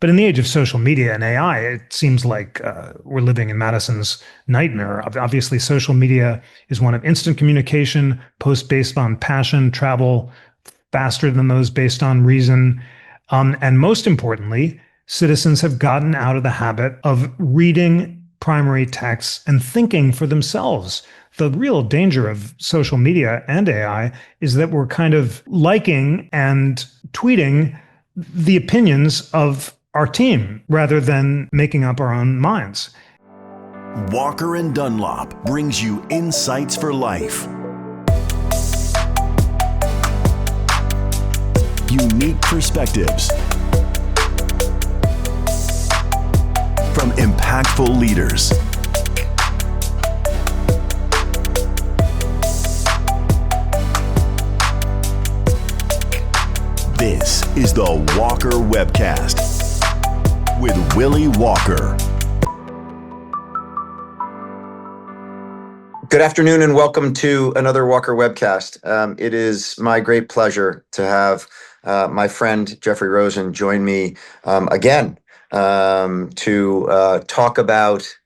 But in the age of social media and AI, it seems like we're living in Madison's nightmare. Obviously, social media is one of instant communication, posts based on passion, travel faster than those based on reason. And most importantly, citizens have gotten out of the habit of reading primary texts and thinking for themselves. The real danger of social media and AI is that we're kind of liking and tweeting the opinions of our team rather than making up our own minds. Walker and Dunlop brings you insights for life. Unique perspectives from impactful leaders. This is the Walker Webcast with Willy Walker. Good afternoon and welcome to another Walker Webcast. It is my great pleasure to have my friend Jeffrey Rosen join me again to talk about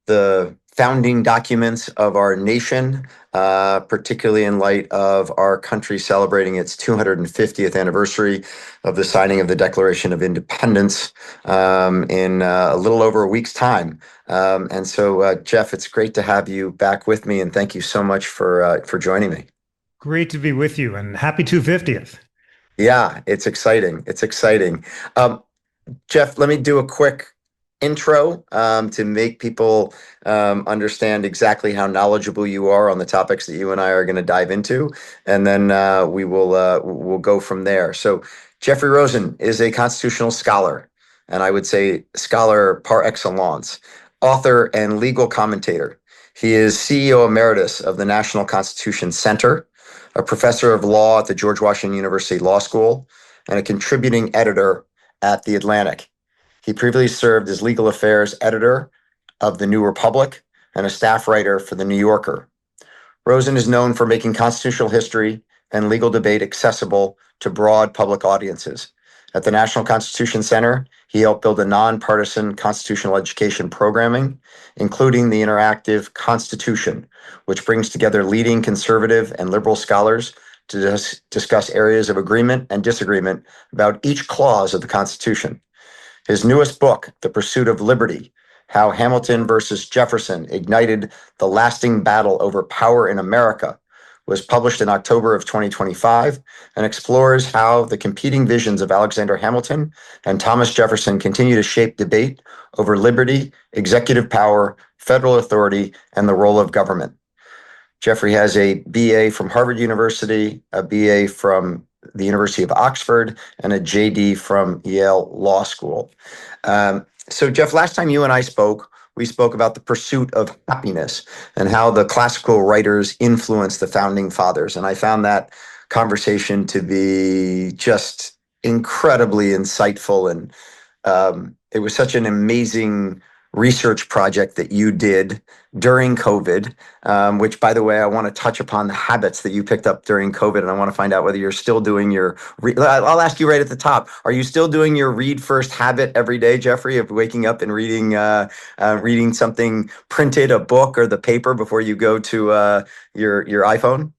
the founding documents of our nation, particularly in light of our country celebrating its 250th anniversary of the signing of the Declaration of Independence in a little over a week's time. And so, Jeff, it's great to have you back with me, and thank you so much for joining me. Great to be with you, and happy 250th. Yeah, it's exciting. It's exciting. Jeff, let me do a quick intro to make people understand exactly how knowledgeable you are on the topics that you and I are going to dive into, and then we'll go from there. So, Jeffrey Rosen is a constitutional scholar, and I would say scholar par excellence, author and legal commentator. He is CEO emeritus of the National Constitution Center, a professor of law at the George Washington University Law School, and a contributing editor at The Atlantic. He previously served as legal affairs editor of The New Republic and a staff writer for The New Yorker. Rosen is known for making constitutional history and legal debate accessible to broad public audiences. At the National Constitution Center, he helped build a nonpartisan constitutional education programming, including the interactive Constitution, which brings together leading conservative and liberal scholars to discuss areas of agreement and disagreement about each clause of the Constitution. His newest book, The Pursuit of Liberty, How Hamilton versus Jefferson Ignited the Lasting Battle Over Power in America, was published in October of 2025 and explores how the competing visions of Alexander Hamilton and Thomas Jefferson continue to shape debate over liberty, executive power, federal authority, and the role of government. Jeffrey has a BA from Harvard University, a BA from the University of Oxford, and a JD from Yale Law School. So, Jeff, last time you and I spoke, we spoke about the pursuit of happiness and how the classical writers influenced the founding fathers. And I found that conversation to be just incredibly insightful. And it was such an amazing research project that you did during COVID, which, by the way, I want to touch upon the habits that you picked up during COVID, and I want to find out whether you're still doing your, I'll ask you right at the top, are you still doing your read first habit every day, Jeffrey, of waking up and reading something printed, a book or the paper before you go to your iPhone?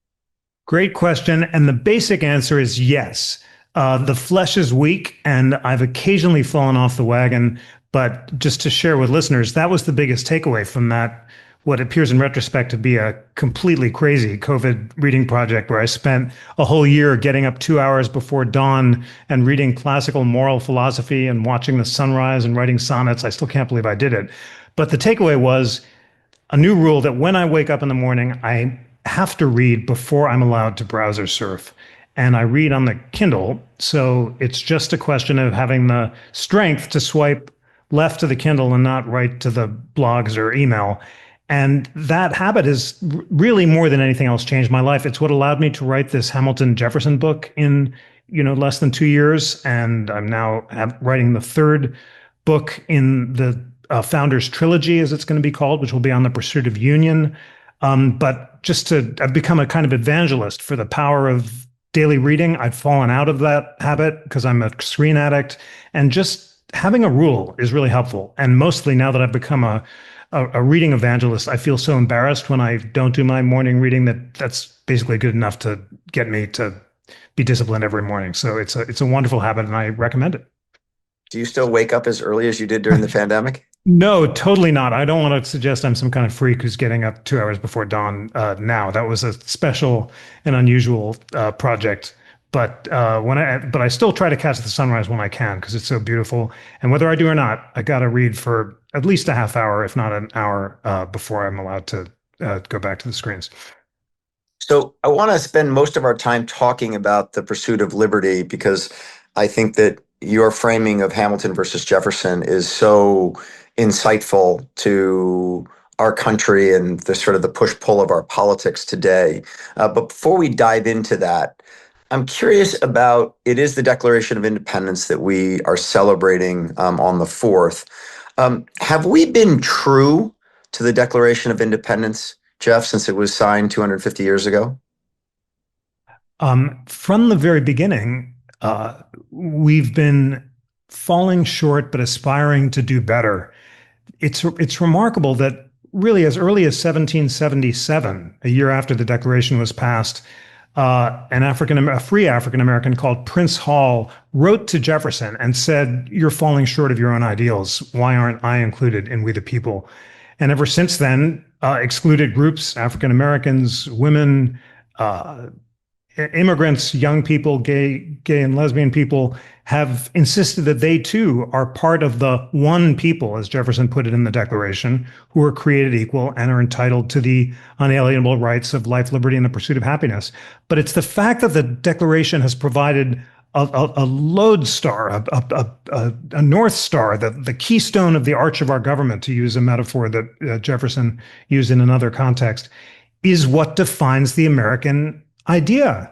Great question. And the basic answer is yes. The flesh is weak, and I've occasionally fallen off the wagon. But just to share with listeners, that was the biggest takeaway from that, what appears in retrospect to be a completely crazy COVID reading project where I spent a whole year getting up 2 hours before dawn and reading classical moral philosophy and watching the sunrise and writing sonnets. I still can't believe I did it. But the takeaway was a new rule that when I wake up in the morning, I have to read before I'm allowed to browse or surf. And I read on the Kindle. So it's just a question of having the strength to swipe left to the Kindle and not right to the blogs or email. And that habit has really, more than anything else, changed my life. It's what allowed me to write this Hamilton Jefferson book in, less than 2 years. And I'm now writing the third book in the Founders Trilogy, as it's going to be called, which will be on the pursuit of union. But I've become a kind of evangelist for the power of daily reading. I've fallen out of that habit because I'm a screen addict, and just having a rule is really helpful. And mostly now that I've become a reading evangelist, I feel so embarrassed when I don't do my morning reading that that's basically good enough to get me to be disciplined every morning. So it's a wonderful habit, and I recommend it. Do you still wake up as early as you did during the pandemic? No, totally not. I don't want to suggest I'm some kind of freak who's getting up 2 hours before dawn now. That was a special and unusual project. But but I still try to catch the sunrise when I can because it's so beautiful. And whether I do or not, I got to read for at least a half hour, if not an hour, before I'm allowed to go back to the screens. So I want to spend most of our time talking about the pursuit of liberty because I think that your framing of Hamilton versus Jefferson is so insightful to our country and the sort of the push-pull of our politics today. But before we dive into that, I'm curious about, it is the Declaration of Independence that we are celebrating on the 4th. Have we been true to the Declaration of Independence, Jeff, since it was signed 250 years ago? From the very beginning, we've been falling short but aspiring to do better. It's remarkable that really as early as 1777, a year after the Declaration was passed, a free African American called Prince Hall wrote to Jefferson and said, "You're falling short of your own ideals. Why aren't I included in We the People?" And ever since then, excluded groups, African Americans, women, immigrants, young people, gay and lesbian people, have insisted that they too are part of the one people, as Jefferson put it in the Declaration, who are created equal and are entitled to the unalienable rights of life, liberty, and the pursuit of happiness. But it's the fact that the Declaration has provided a lodestar, a North Star, the keystone of the arch of our government, to use a metaphor that Jefferson used in another context, is what defines the American idea.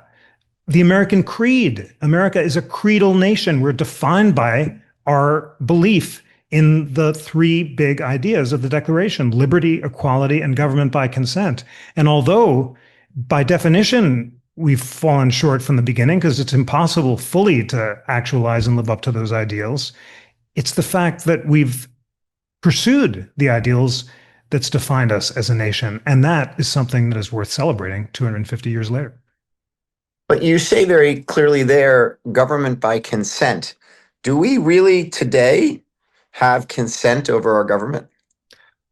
The American creed. America is a creedal nation. We're defined by our belief in the three big ideas of the Declaration: liberty, equality, and government by consent. And although, by definition, we've fallen short from the beginning because it's impossible fully to actualize and live up to those ideals, it's the fact that we've pursued the ideals that's defined us as a nation. And that is something that is worth celebrating 250 years later. But you say very clearly there, government by consent. Do we really today have consent over our government?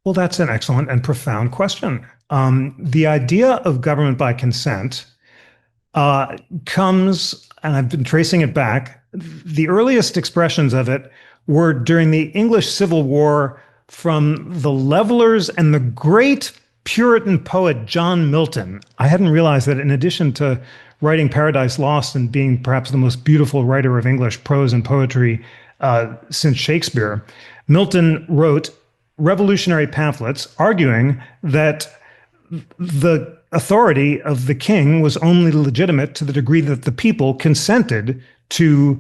Well, that's an excellent and profound question. The idea of government by consent comes, and I've been tracing it back, the earliest expressions of it were during the English Civil War from the levelers and the great Puritan poet John Milton. I hadn't realized that in addition to writing Paradise Lost and being perhaps the most beautiful writer of English prose and poetry since Shakespeare, Milton wrote revolutionary pamphlets arguing that the authority of the king was only legitimate to the degree that the people consented to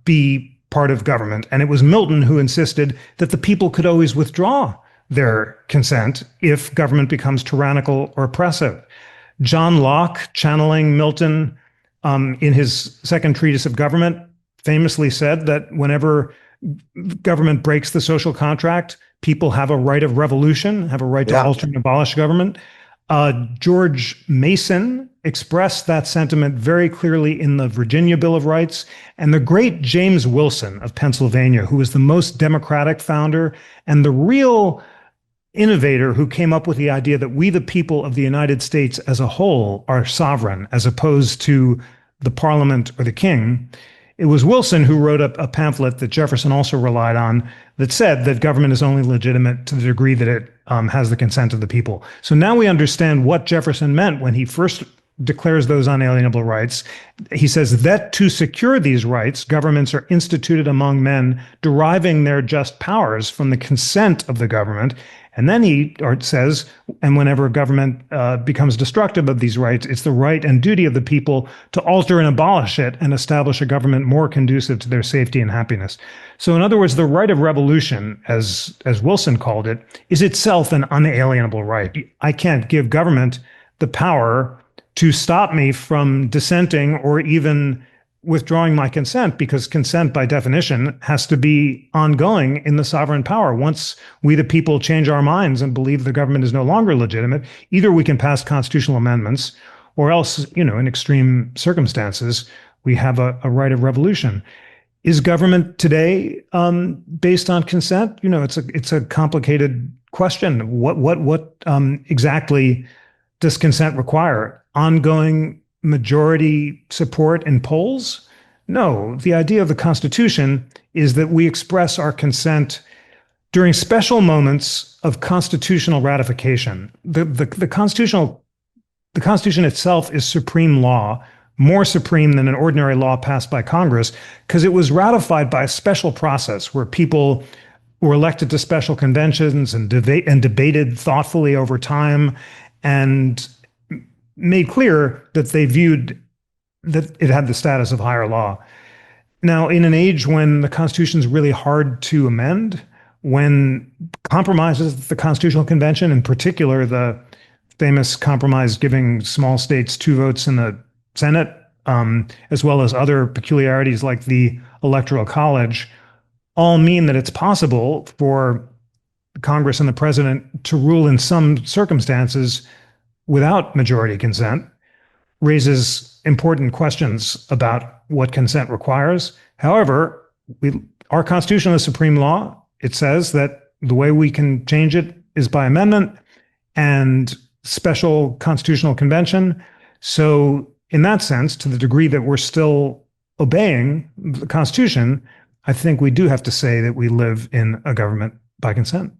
be part of government. And it was Milton who insisted that the people could always withdraw their consent if government becomes tyrannical or oppressive. John Locke, channeling Milton in his second treatise of government, famously said that whenever government breaks the social contract, people have a right of revolution, have a right to alter and abolish government. George Mason expressed that sentiment very clearly in the Virginia Bill of Rights. And the great James Wilson of Pennsylvania, who was the most democratic founder and the real innovator who came up with the idea that we, the people of the United States as a whole, are sovereign as opposed to the parliament or the king. It was Wilson who wrote a pamphlet that Jefferson also relied on that said that government is only legitimate to the degree that it has the consent of the people. So now we understand what Jefferson meant when he first declares those unalienable rights. He says that to secure these rights, governments are instituted among men, deriving their just powers from the consent of the government. And then he says, and whenever government becomes destructive of these rights, it's the right and duty of the people to alter and abolish it and establish a government more conducive to their safety and happiness. So in other words, the right of revolution, as Wilson called it, is itself an unalienable right. I can't give government the power to stop me from dissenting or even withdrawing my consent, because consent by definition has to be ongoing in the sovereign power. Once we, the people, change our minds and believe the government is no longer legitimate, either we can pass constitutional amendments, or else, in extreme circumstances, we have a right of revolution. Is government today based on consent? It's a complicated question. What exactly does consent require? Ongoing majority support in polls? No. The idea of the Constitution is that we express our consent during special moments of constitutional ratification. The Constitution itself is supreme law, more supreme than an ordinary law passed by Congress, because it was ratified by a special process where people were elected to special conventions and debated thoughtfully over time, and made clear that they viewed that it had the status of higher law. Now, in an age when the Constitution is really hard to amend, when compromises at the Constitutional Convention, in particular the famous compromise giving small states 2 votes in the Senate, as well as other peculiarities like the Electoral College, all mean that it's possible for Congress and the president to rule in some circumstances without majority consent, raises important questions about what consent requires. However, our Constitution is supreme law. It says that the way we can change it is by amendment and special constitutional convention. So in that sense, to the degree that we're still obeying the Constitution, I think we do have to say that we live in a government by consent.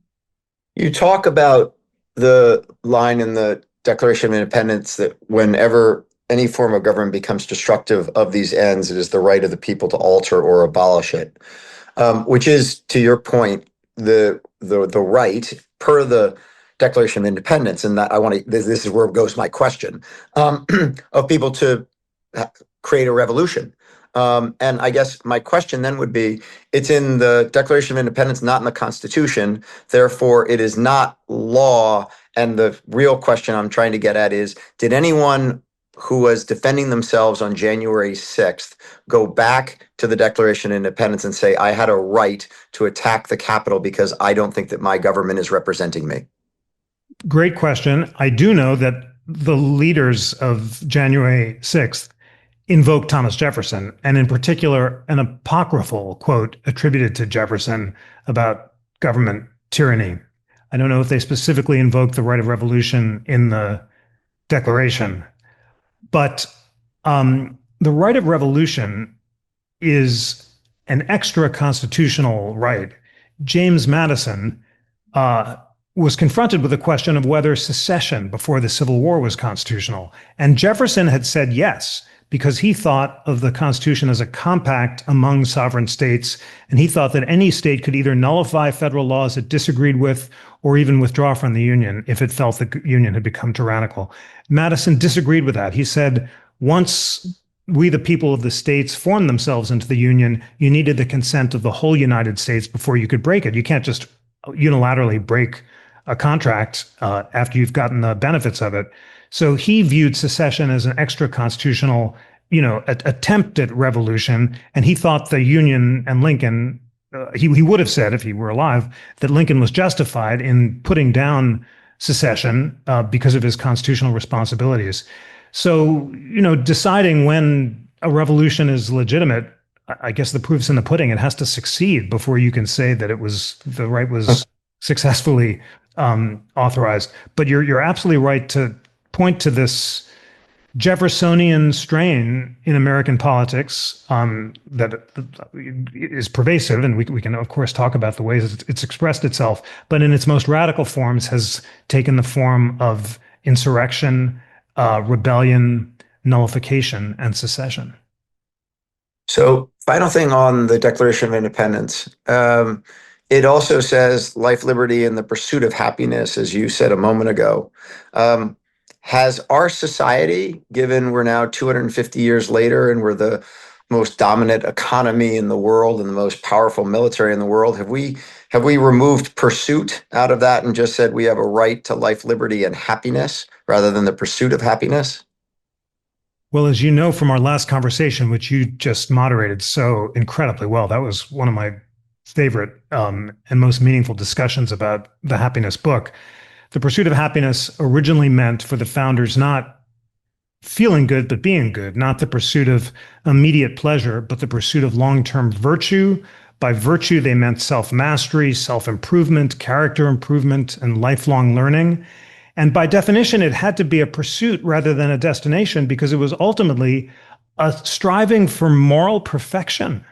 You talk about the line in the Declaration of Independence that whenever any form of government becomes destructive of these ends, it is the right of the people to alter or abolish it, which is, to your point, the right per the Declaration of Independence. And that this is where goes my question, of people to create a revolution. And I guess my question then would be, it's in the Declaration of Independence, not in the Constitution. Therefore, it is not law. And the real question I'm trying to get at is, did anyone who was defending themselves on January 6th go back to the Declaration of Independence and say, I had a right to attack the Capitol because I don't think that my government is representing me? Great question. I do know that the leaders of January 6th invoked Thomas Jefferson, and in particular, an apocryphal quote attributed to Jefferson about government tyranny. I don't know if they specifically invoked the right of revolution in the Declaration, but the right of revolution is an extra constitutional right. James Madison was confronted with the question of whether secession before the Civil War was constitutional, and Jefferson had said yes, because he thought of the Constitution as a compact among sovereign states, and he thought that any state could either nullify federal laws it disagreed with or even withdraw from the Union if it felt the Union had become tyrannical. Madison disagreed with that. He said, once we, the people of the states, formed themselves into the Union, you needed the consent of the whole United States before you could break it. You can't just unilaterally break a contract after you've gotten the benefits of it. So he viewed secession as an extra constitutional, attempt at revolution. And he thought the Union and Lincoln, he would have said if he were alive, that Lincoln was justified in putting down secession because of his constitutional responsibilities. So, deciding when a revolution is legitimate, I guess the proof's in the pudding. It has to succeed before you can say that the right was successfully authorized. But you're absolutely right to point to this Jeffersonian strain in American politics that is pervasive, and we can of course talk about the ways it's expressed itself, but in its most radical forms has taken the form of insurrection, rebellion, nullification, and secession. So, final thing on the Declaration of Independence. It also says life, liberty, and the pursuit of happiness, as you said a moment ago. Has our society, given we're now 250 years later and we're the most dominant economy in the world and the most powerful military in the world, have we removed pursuit out of that and just said we have a right to life, liberty, and happiness rather than the pursuit of happiness? Well, as you know from our last conversation, which you just moderated so incredibly well, that was one of my favorite and most meaningful discussions about the happiness book. The pursuit of happiness originally meant for the founders not feeling good, but being good, not the pursuit of immediate pleasure, but the pursuit of long-term virtue. By virtue, they meant self-mastery, self-improvement, character improvement, and lifelong learning. And by definition, it had to be a pursuit rather than a destination because it was ultimately a striving for moral perfection,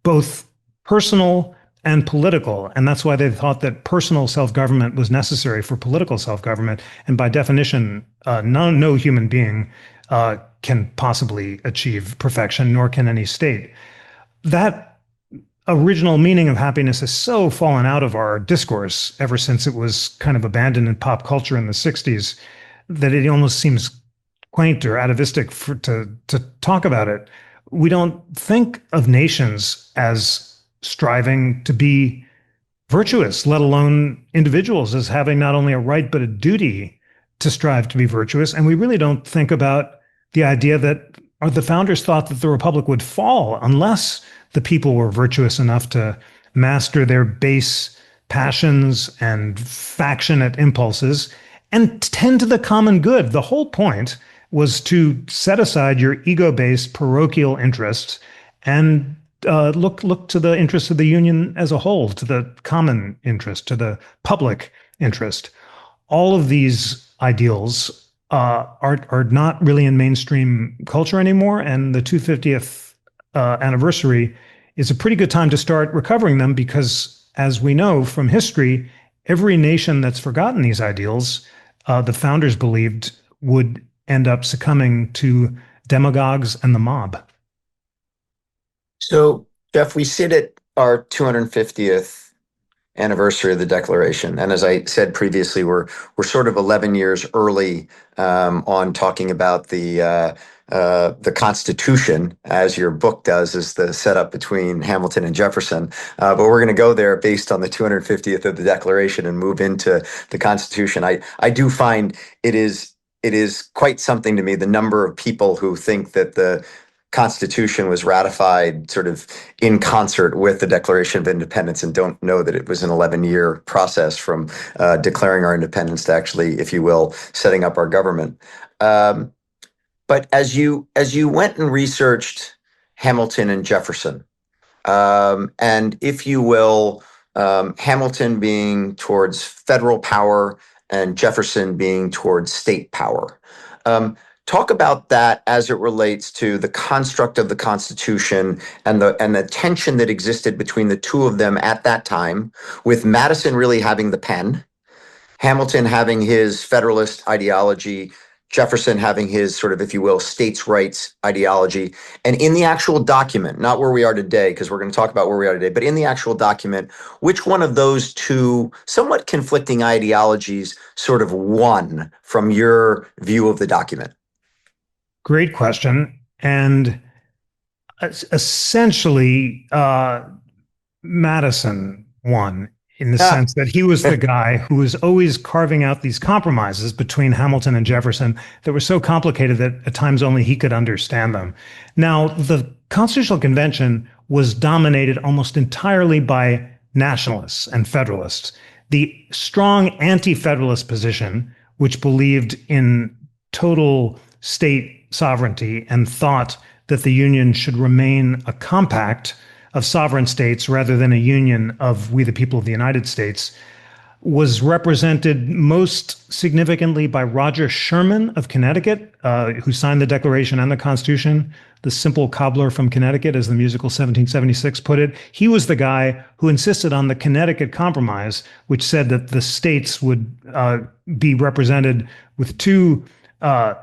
both personal and political. And that's why they thought that personal self-government was necessary for political self-government. And by definition, no human being can possibly achieve perfection, nor can any state. That original meaning of happiness has so fallen out of our discourse ever since it was kind of abandoned in pop culture in the 60s that it almost seems quaint or atavistic to talk about it. We don't think of nations as striving to be virtuous, let alone individuals as having not only a right but a duty to strive to be virtuous. And we really don't think about the idea that the founders thought that the republic would fall unless the people were virtuous enough to master their base passions and factionate impulses and tend to the common good. The whole point was to set aside your ego-based parochial interests and look to the interests of the union as a whole, to the common interest, to the public interest. All of these ideals are not really in mainstream culture anymore, and the 250th anniversary is a pretty good time to start recovering them because, as we know from history, every nation that's forgotten these ideals, the founders believed would end up succumbing to demagogues and the mob. So, Jeff, we sit at our 250th anniversary of the Declaration, and as I said previously, we're sort of 11 years early on talking about the Constitution, as your book does, is the setup between Hamilton and Jefferson. But we're going to go there based on the 250th of the Declaration and move into the Constitution. I do find it is quite something to me, the number of people who think that the Constitution was ratified sort of in concert with the Declaration of Independence and don't know that it was an 11-year process from declaring our independence to actually, if you will, setting up our government. But as you went and researched Hamilton and Jefferson, and if you will, Hamilton being towards federal power and Jefferson being towards state power, talk about that as it relates to the construct of the Constitution and the tension that existed between the two of them at that time, with Madison really having the pen, Hamilton having his Federalist ideology, Jefferson having his sort of, if you will, states' rights ideology. And in the actual document, not where we are today, because we're going to talk about where we are today, but in the actual document, which one of those two somewhat conflicting ideologies sort of won from your view of the document? Great question. And essentially, Madison won in the sense that he was the guy who was always carving out these compromises between Hamilton and Jefferson that were so complicated that at times only he could understand them. Now, the Constitutional Convention was dominated almost entirely by nationalists and federalists. The strong anti-federalist position, which believed in total state sovereignty and thought that the Union should remain a compact of sovereign states rather than a union of we the people of the United States, was represented most significantly by Roger Sherman of Connecticut, who signed the Declaration and the Constitution, the simple cobbler from Connecticut, as the musical 1776 put it. He was the guy who insisted on the Connecticut Compromise, which said that the states would be represented with two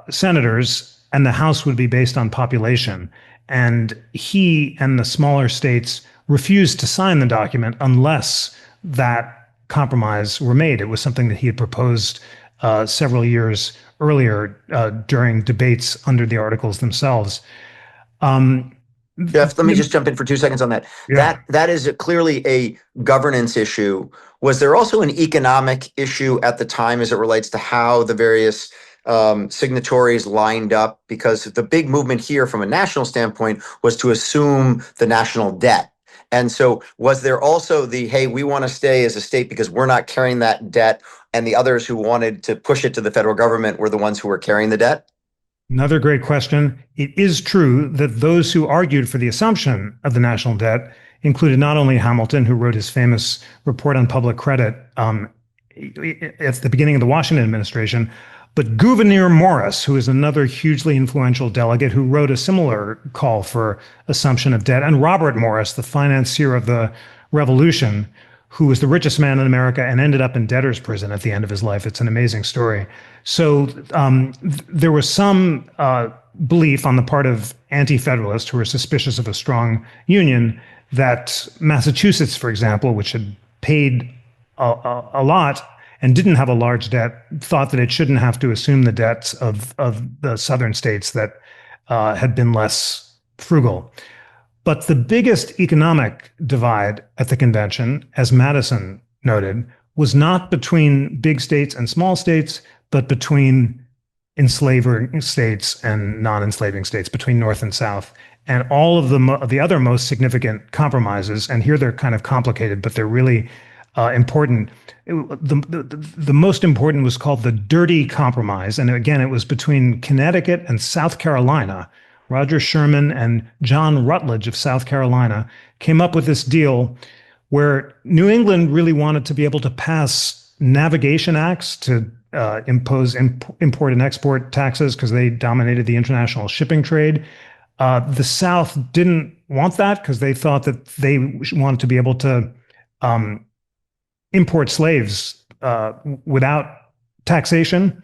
senators and the House would be based on population. And he and the smaller states refused to sign the document unless that compromise were made. It was something that he had proposed several years earlier during debates under the Articles themselves. Jeff, let me just jump in for 2 seconds on that. Yeah. That is clearly a governance issue. Was there also an economic issue at the time as it relates to how the various signatories lined up, because the big movement here from a national standpoint was to assume the national debt. And so was there also the, hey, we want to stay as a state because we're not carrying that debt, and the others who wanted to push it to the federal government were the ones who were carrying the debt? Another great question. It is true that those who argued for the assumption of the national debt included not only Hamilton, who wrote his famous report on public credit at the beginning of the Washington administration, but Gouverneur Morris, who is another hugely influential delegate who wrote a similar call for assumption of debt, and Robert Morris, the financier of the Revolution, who was the richest man in America and ended up in debtor's prison at the end of his life. It's an amazing story. So there was some belief on the part of anti-federalists who were suspicious of a strong union that Massachusetts, for example, which had paid a lot and didn't have a large debt, thought that it shouldn't have to assume the debts of the southern states that had been less frugal. But the biggest economic divide at the convention, as Madison noted, was not between big states and small states, but between enslaving states and non-enslaving states, between North and South. And all of the other most significant compromises, and here they're kind of complicated, but they're really important. The most important was called the Dirty Compromise. And again, it was between Connecticut and South Carolina. Roger Sherman and John Rutledge of South Carolina came up with this deal where New England really wanted to be able to pass navigation acts to impose import and export taxes because they dominated the international shipping trade. The South didn't want that because they thought that they wanted to be able to import slaves without taxation.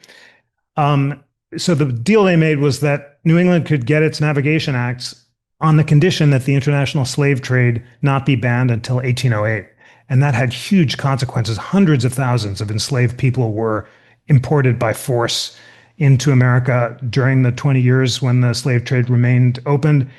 So the deal they made was that New England could get its navigation acts on the condition that the international slave trade not be banned until 1808. And that had huge consequences. Hundreds of thousands of enslaved people were imported by force into America during the 20 years when the slave trade remained open.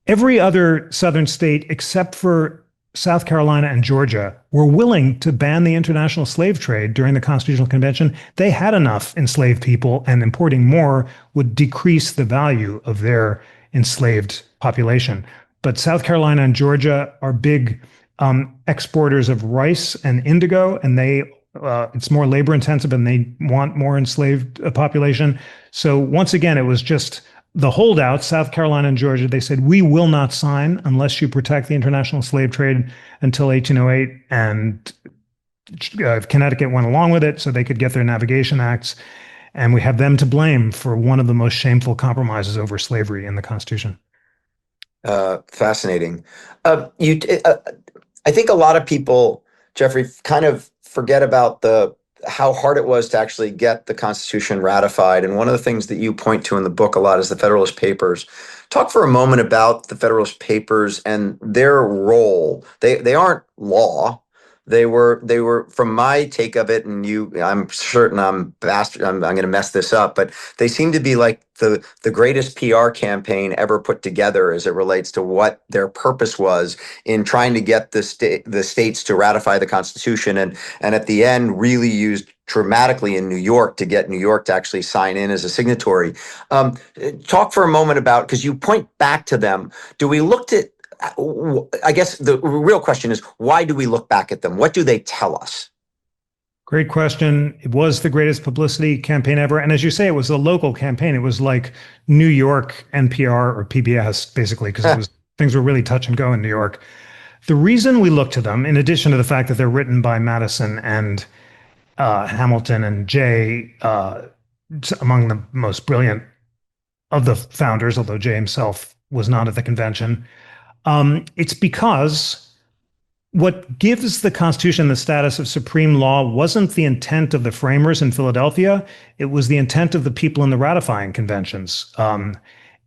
Every other southern state, except for South Carolina and Georgia, were willing to ban the international slave trade during the Constitutional Convention. They had enough enslaved people, and importing more would decrease the value of their enslaved population. But South Carolina and Georgia are big exporters of rice and indigo, and it's more labor intensive, and they want more enslaved population. So once again, it was just the holdouts, South Carolina and Georgia. They said, we will not sign unless you protect the international slave trade until 1808. And Connecticut went along with it so they could get their navigation acts. And we have them to blame for one of the most shameful compromises over slavery in the Constitution. Fascinating. I think a lot of people, Jeffrey, kind of forget about how hard it was to actually get the Constitution ratified. And one of the things that you point to in the book a lot is the Federalist Papers. Talk for a moment about the Federalist Papers and their role. They aren't law. They were, from my take of it, and I'm certain I'm going to mess this up, but they seem to be like the greatest PR campaign ever put together as it relates to what their purpose was in trying to get the states to ratify the Constitution, and at the end really used dramatically in New York to get New York to actually sign in as a signatory. Talk for a moment about, because you point back to them. Do we look at, I guess the real question is, why do we look back at them? What do they tell us? Great question. It was the greatest publicity campaign ever. And as you say, it was a local campaign. It was like New York NPR or PBS, basically, because things were really touch and go in New York. The reason we look to them, in addition to the fact that they're written by Madison and Hamilton and Jay, among the most brilliant of the founders, although Jay himself was not at the convention, it's because what gives the Constitution the status of supreme law wasn't the intent of the framers in Philadelphia. It was the intent of the people in the ratifying conventions.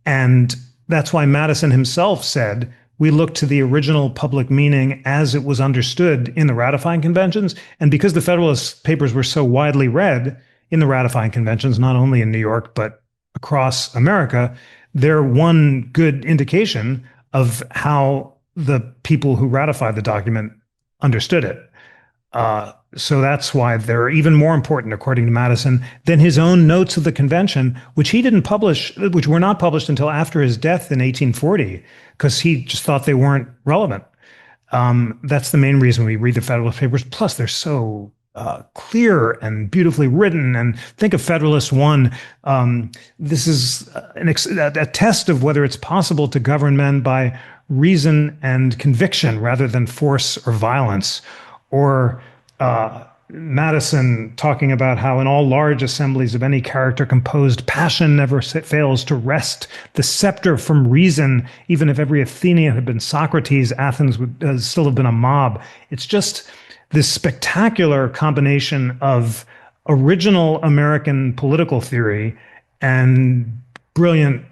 And that's why Madison himself said, we look to the original public meaning as it was understood in the ratifying conventions. And because the Federalist Papers were so widely read in the ratifying conventions, not only in New York, but across America, they're one good indication of how the people who ratified the document understood it. So that's why they're even more important, according to Madison, than his own notes of the convention, which he didn't publish, which were not published until after his death in 1840, because he just thought they weren't relevant. That's the main reason we read the Federalist Papers. Plus, they're so clear and beautifully written. And think of Federalist One. This is a test of whether it's possible to govern men by reason and conviction rather than force or violence. Or Madison talking about how in all large assemblies of any character composed, passion never fails to wrest the scepter from reason. Even if every Athenian had been Socrates, Athens would still have been a mob. It's just this spectacular combination of original American political theory and brilliant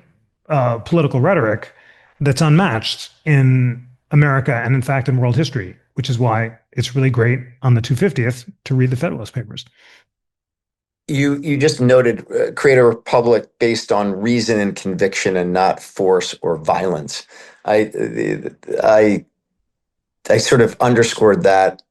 political rhetoric that's unmatched in America and, in fact, in world history, which is why it's really great on the 250th to read the Federalist Papers. You just noted create a republic based on reason and conviction and not force or violence. I sort of underscored that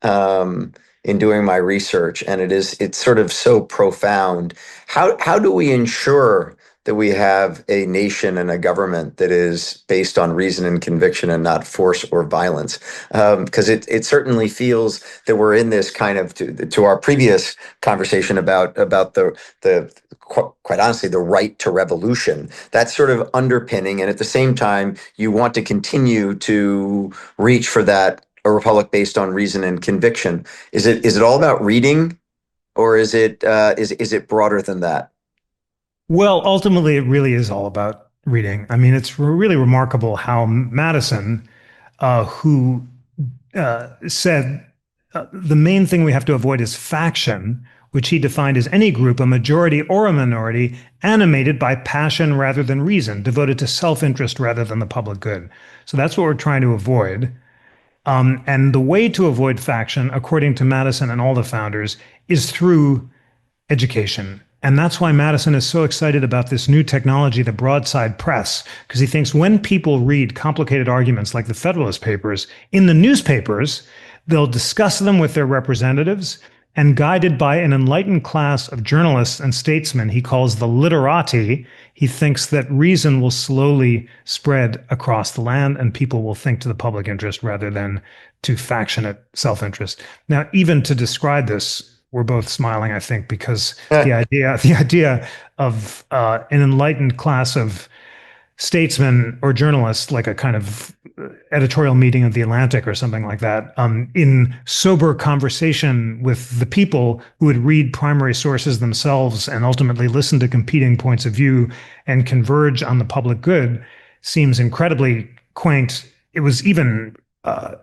in doing my research, and it's sort of so profound. How do we ensure that we have a nation and a government that is based on reason and conviction and not force or violence? Because it certainly feels that we're in this kind of, to our previous conversation about the quite honestly, the right to revolution. That's sort of underpinning. And at the same time, you want to continue to reach for that, a republic based on reason and conviction. Is it all about reading, or is it broader than that? Well, ultimately, it really is all about reading. I mean, it's really remarkable how Madison, who said the main thing we have to avoid is faction, which he defined as any group, a majority or a minority, animated by passion rather than reason, devoted to self-interest rather than the public good. So that's what we're trying to avoid. And the way to avoid faction, according to Madison and all the founders, is through education. And that's why Madison is so excited about this new technology, the broadside press, because he thinks when people read complicated arguments like the Federalist Papers in the newspapers, they'll discuss them with their representatives, and guided by an enlightened class of journalists and statesmen he calls the literati, he thinks that reason will slowly spread across the land and people will think to the public interest rather than to factionate self-interest. Now, even to describe this, we're both smiling, I think, because the idea of an enlightened class of statesmen or journalists, like a kind of editorial meeting of the Atlantic or something like that, in sober conversation with the people who would read primary sources themselves and ultimately listen to competing points of view and converge on the public good, seems incredibly quaint. It was even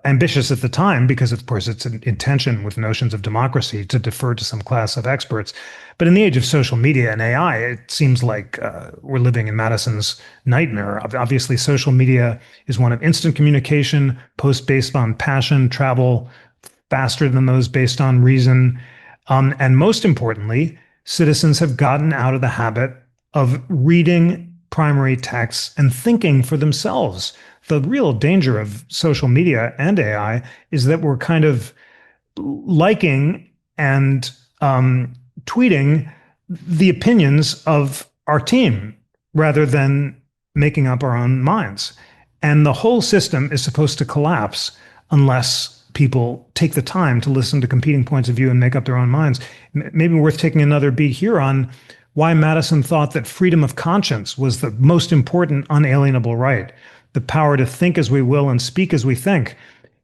ambitious at the time because, of course, it's in tension with notions of democracy to defer to some class of experts. But in the age of social media and AI, it seems like we're living in Madison's nightmare. Obviously, social media is one of instant communication, posts based on passion, travel faster than those based on reason. And most importantly, citizens have gotten out of the habit of reading primary texts and thinking for themselves. The real danger of social media and AI is that we're kind of liking and tweeting the opinions of our team rather than making up our own minds. And the whole system is supposed to collapse unless people take the time to listen to competing points of view and make up their own minds. Maybe worth taking another beat here on why Madison thought that freedom of conscience was the most important unalienable right. The power to think as we will and speak as we think.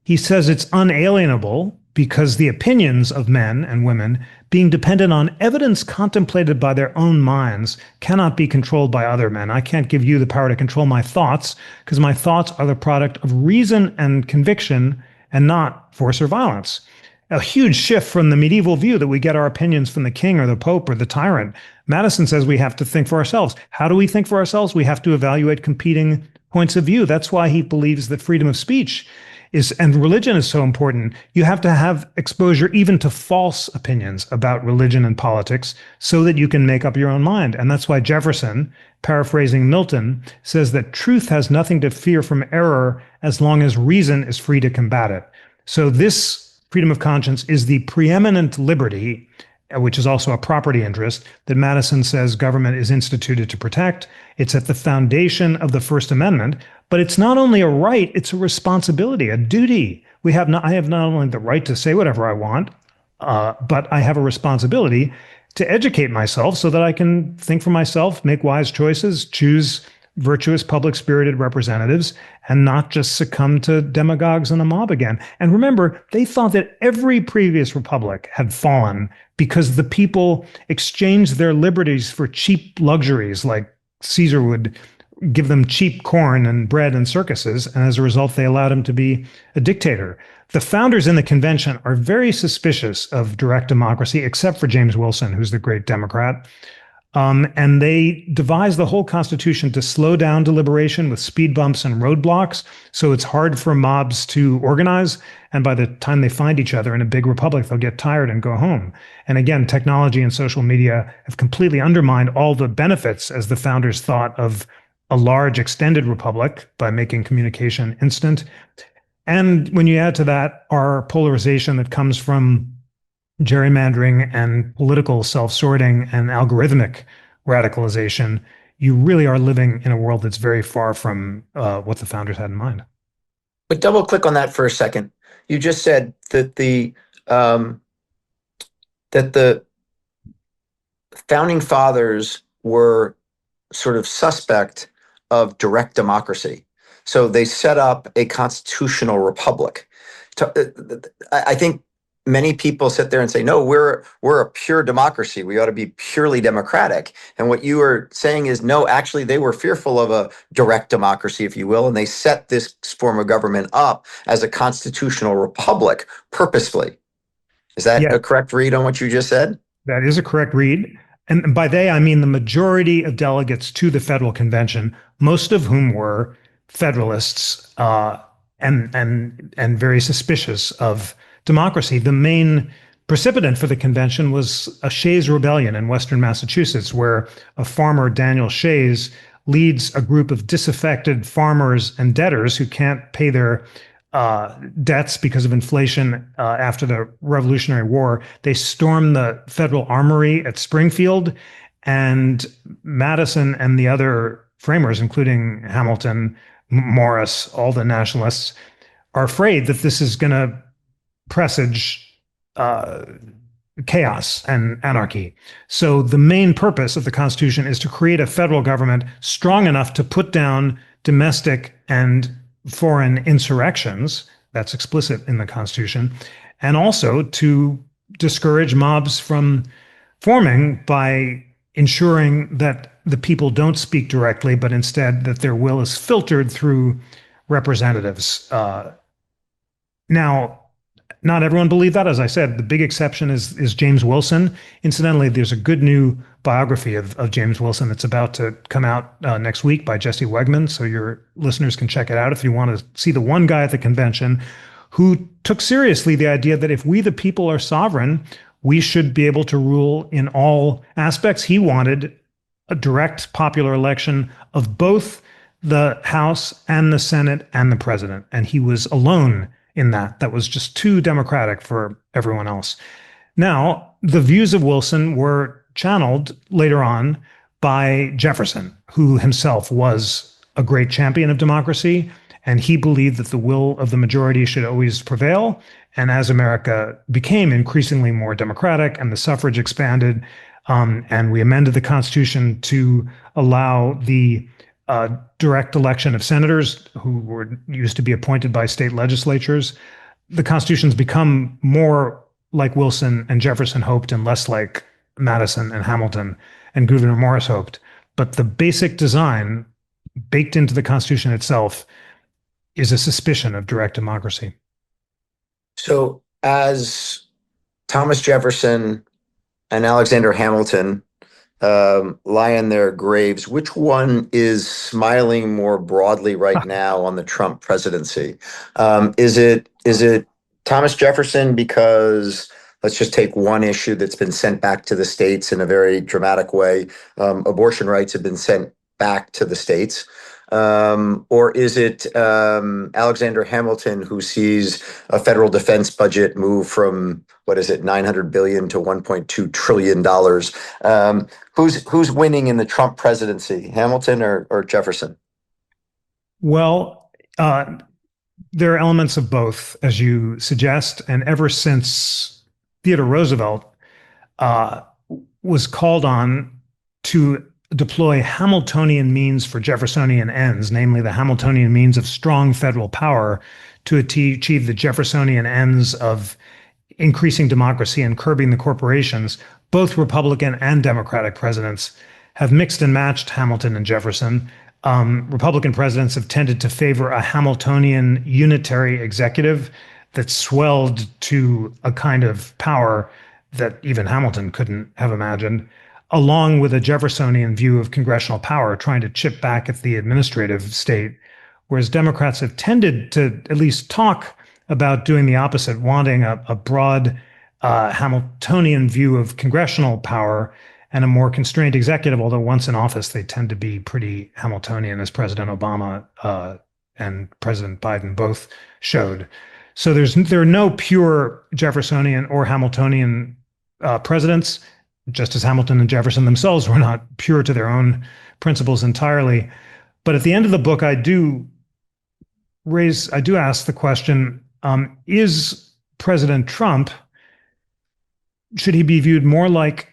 He says it's unalienable because the opinions of men and women, being dependent on evidence contemplated by their own minds, cannot be controlled by other men. I can't give you the power to control my thoughts because my thoughts are the product of reason and conviction and not force or violence. A huge shift from the medieval view that we get our opinions from the king or the pope or the tyrant. Madison says we have to think for ourselves. How do we think for ourselves? We have to evaluate competing points of view. That's why he believes that freedom of speech and religion is so important. You have to have exposure even to false opinions about religion and politics so that you can make up your own mind. And that's why Jefferson, paraphrasing Milton, says that truth has nothing to fear from error as long as reason is free to combat it. So this freedom of conscience is the preeminent liberty, which is also a property interest, that Madison says government is instituted to protect. It's at the foundation of the First Amendment, but it's not only a right, it's a responsibility, a duty. I have not only the right to say whatever I want, but I have a responsibility to educate myself so that I can think for myself, make wise choices, choose virtuous, public-spirited representatives, and not just succumb to demagogues and a mob again. And remember, they thought that every previous republic had fallen because the people exchanged their liberties for cheap luxuries, like Caesar would give them cheap corn and bread and circuses, and as a result, they allowed him to be a dictator. The founders in the convention are very suspicious of direct democracy, except for James Wilson, who's the great Democrat. And they devised the whole Constitution to slow down deliberation with speed bumps and roadblocks, so it's hard for mobs to organize. And by the time they find each other in a big republic, they'll get tired and go home. And again, technology and social media have completely undermined all the benefits, as the founders thought, of a large extended republic by making communication instant. And when you add to that our polarization that comes from gerrymandering and political self-sorting and algorithmic radicalization, you really are living in a world that's very far from what the founders had in mind. But double click on that for a second. You just said that the founding fathers were sort of suspect of direct democracy. So they set up a constitutional republic. I think many people sit there and say, no, we're a pure democracy. We ought to be purely democratic. And what you are saying is, no, actually, they were fearful of a direct democracy, if you will, and they set this form of government up as a constitutional republic purposefully. Is that a correct read on what you just said? That is a correct read. And by they, I mean the majority of delegates to the Federal Convention, most of whom were Federalists and very suspicious of democracy. The main precipitant for the convention was a Shays Rebellion in Western Massachusetts, where a farmer, Daniel Shays, leads a group of disaffected farmers and debtors who can't pay their debts because of inflation after the Revolutionary War. They stormed the federal armory at Springfield, and Madison and the other framers, including Hamilton, Morris, all the nationalists, are afraid that this is going to presage chaos and anarchy. So the main purpose of the Constitution is to create a federal government strong enough to put down domestic and foreign insurrections. That's explicit in the Constitution. And also to discourage mobs from forming by ensuring that the people don't speak directly, but instead that their will is filtered through representatives. Now, not everyone believed that. As I said, the big exception is James Wilson. Incidentally, there's a good new biography of James Wilson that's about to come out next week by Jesse Wegman, so your listeners can check it out if you want to see the one guy at the convention who took seriously the idea that if we, the people, are sovereign, we should be able to rule in all aspects. He wanted a direct popular election of both the House and the Senate and the president, and he was alone in that. That was just too democratic for everyone else. Now, the views of Wilson were channeled later on by Jefferson, who himself was a great champion of democracy, and he believed that the will of the majority should always prevail. And as America became increasingly more democratic and the suffrage expanded, and we amended the Constitution to allow the direct election of senators who used to be appointed by state legislatures, the Constitution's become more like Wilson and Jefferson hoped and less like Madison and Hamilton and Gouverneur Morris hoped. But the basic design baked into the Constitution itself is a suspicion of direct democracy. So as Thomas Jefferson and Alexander Hamilton lie in their graves, which one is smiling more broadly right now on the Trump presidency? Is it Thomas Jefferson because, let's just take one issue that's been sent back to the states in a very dramatic way. Abortion rights have been sent back to the states. Or is it Alexander Hamilton who sees a federal defense budget move from, what is it, 900 billion to 1.2 trillion dollars? Who's winning in the Trump presidency, Hamilton or Jefferson? Well, there are elements of both, as you suggest, and ever since Theodore Roosevelt uh, was called on to deploy Hamiltonian means for Jeffersonian ends, namely the Hamiltonian means of strong federal power to achieve the Jeffersonian ends of increasing democracy and curbing the corporations. Both Republican and Democratic presidents have mixed and matched Hamilton and Jefferson. Republican presidents have tended to favor a Hamiltonian unitary executive that swelled to a kind of power that even Hamilton couldn't have imagined, along with a Jeffersonian view of congressional power, trying to chip back at the administrative state, whereas Democrats have tended to at least talk about doing the opposite, wanting a broad Hamiltonian view of congressional power and a more constrained executive, although once in office, they tend to be pretty Hamiltonian, as President Obama and President Biden both showed. So there are no pure Jeffersonian or Hamiltonian presidents, just as Hamilton and Jefferson themselves were not pure to their own principles entirely. But at the end of the book, I do ask the question, is President Trump, should he be viewed more like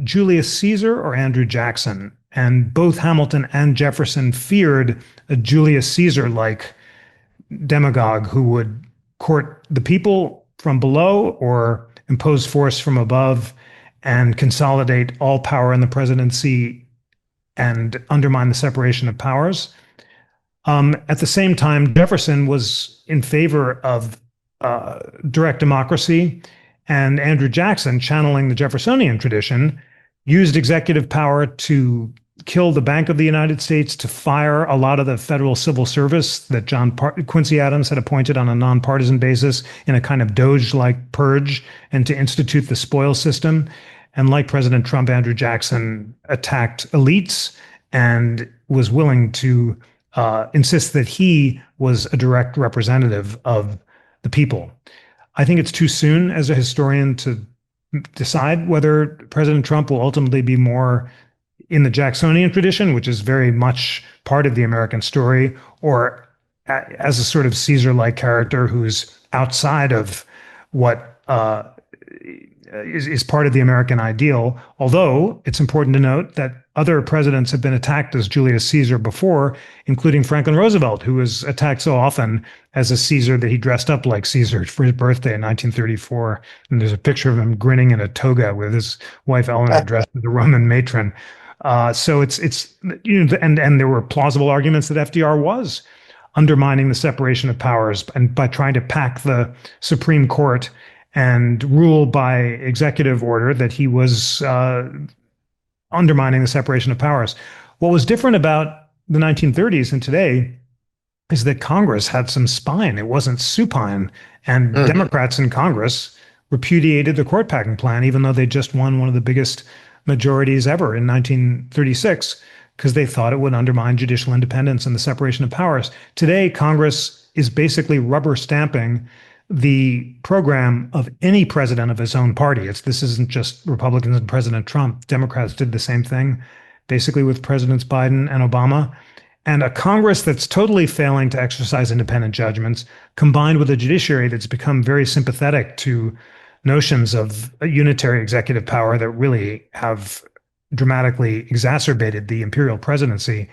Julius Caesar or Andrew Jackson? And both Hamilton and Jefferson feared a Julius Caesar-like demagogue who would court the people from below or impose force from above and consolidate all power in the presidency and undermine the separation of powers. At the same time, Jefferson was in favor of direct democracy, and Andrew Jackson, channeling the Jeffersonian tradition, used executive power to kill the Bank of the United States, to fire a lot of the federal civil service that Quincy Adams had appointed on a nonpartisan basis in a kind of DOGE-like purge, and to institute the spoils system. And like President Trump, Andrew Jackson attacked elites and was willing to insist that he was a direct representative of the people. I think it's too soon as a historian to decide whether President Trump will ultimately be more in the Jacksonian tradition, which is very much part of the American story, or as a sort of Caesar-like character who's outside of what is part of the American ideal. Although it's important to note that other presidents have been attacked as Julius Caesar before, including Franklin Roosevelt, who was attacked so often as a Caesar that he dressed up like Caesar for his birthday in 1934. And there's a picture of him grinning in a toga with his wife Eleanor dressed as a Roman matron. So it's and there were plausible arguments that FDR was undermining the separation of powers and by trying to pack the Supreme Court and rule by executive order, that he was undermining the separation of powers. What was different about the 1930s and today is that Congress had some spine. It wasn't supine. And Democrats in Congress repudiated the court packing plan, even though they just won one of the biggest majorities ever in 1936, because they thought it would undermine judicial independence and the separation of powers. Today, Congress is basically rubber stamping the program of any president of his own party. This isn't just Republicans and President Trump. Democrats did the same thing, basically with Presidents Biden and Obama. And a Congress that's totally failing to exercise independent judgments, combined with a judiciary that's become very sympathetic to notions of a unitary executive power that really have dramatically exacerbated the imperial presidency,